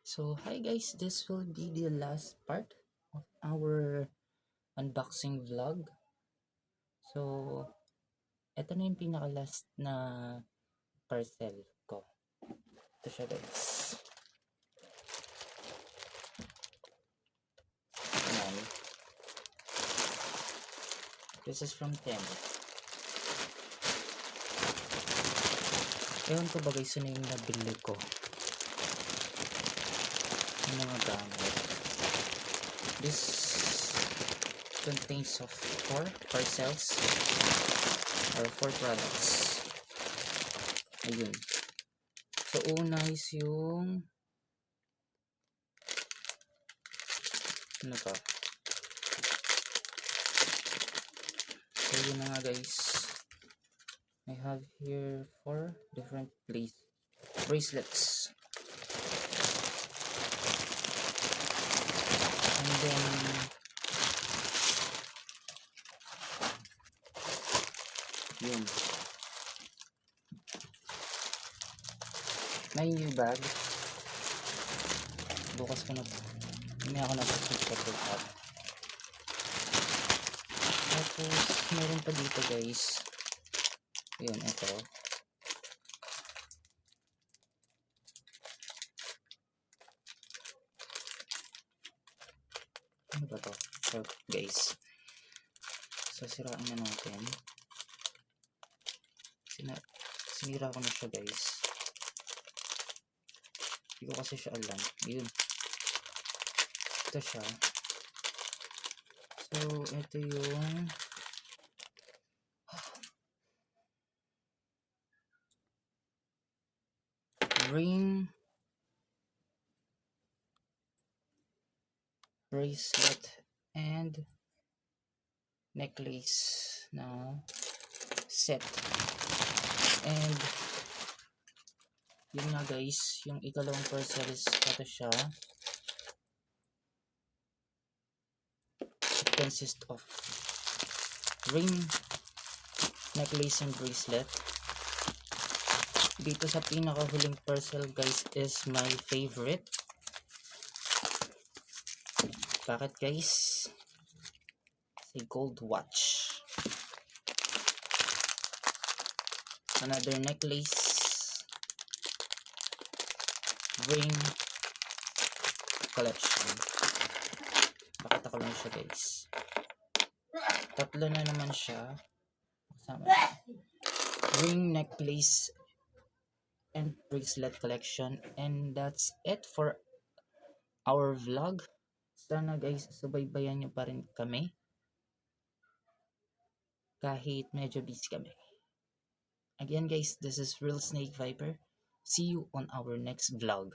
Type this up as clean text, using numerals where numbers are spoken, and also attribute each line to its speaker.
Speaker 1: So hi guys, this will be the last part of our unboxing vlog. So ito na yung pinaka-last na parcel ko. Ito siya guys. Ayan. This is from Temu. Ewan ko ba guys, ano yung nabili ko. Yung mga gamit. This contains of 4 parcels or 4 products. Ayun. So una is yung ano to? So yun na nga guys. I have here 4 different bracelets. And then yun. May new bag. Bukas ko na. Hindi ako nag-check it out. Tapos meron pa dito guys. Yun, ito. Ano ba to? So guys, sasiraan na natin. Sinira ko na siya guys. Hindi ko kasi siya alam. Yun. Ito siya. So ito yung ring bracelet and necklace na set. And yun nga guys, yung ikalawang parcel is ito siya. It consists of ring, necklace and bracelet. Dito sa pinakahuling parcel guys is my favorite. Bakit guys? It's a gold watch. Another necklace, ring collection. Pakita ko lang siya guys. Tatlo na naman siya. Kasama ring, necklace and bracelet collection. And that's it for our vlog. Sana guys, subaybayan nyo pa rin kami kahit medyo busy kami. Again guys, this is Real Snake Viper. See you on our next vlog.